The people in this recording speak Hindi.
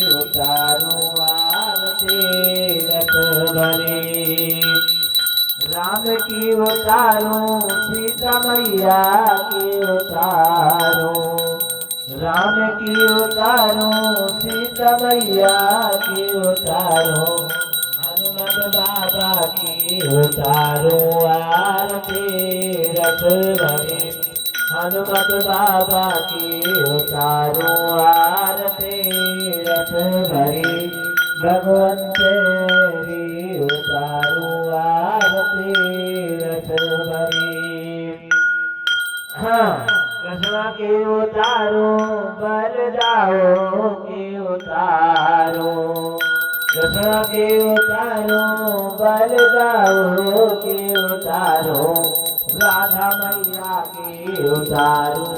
उतारो आरती रखबरी राम की उतारो सीता मैया की उतारो राम की उतारो सीता मैया की उतारो हनुमत बाबा की उतारो आरती रखबरी हनुमत बाबा की उतारो आरती रखबरी भगवान तेरी उतारो आरती रखबरी। हाँ कृष्ण की उतारो बलदाओ की उतारो कृष्ण की उतारो बलदाओ की उतारो राधा मैया की उतारो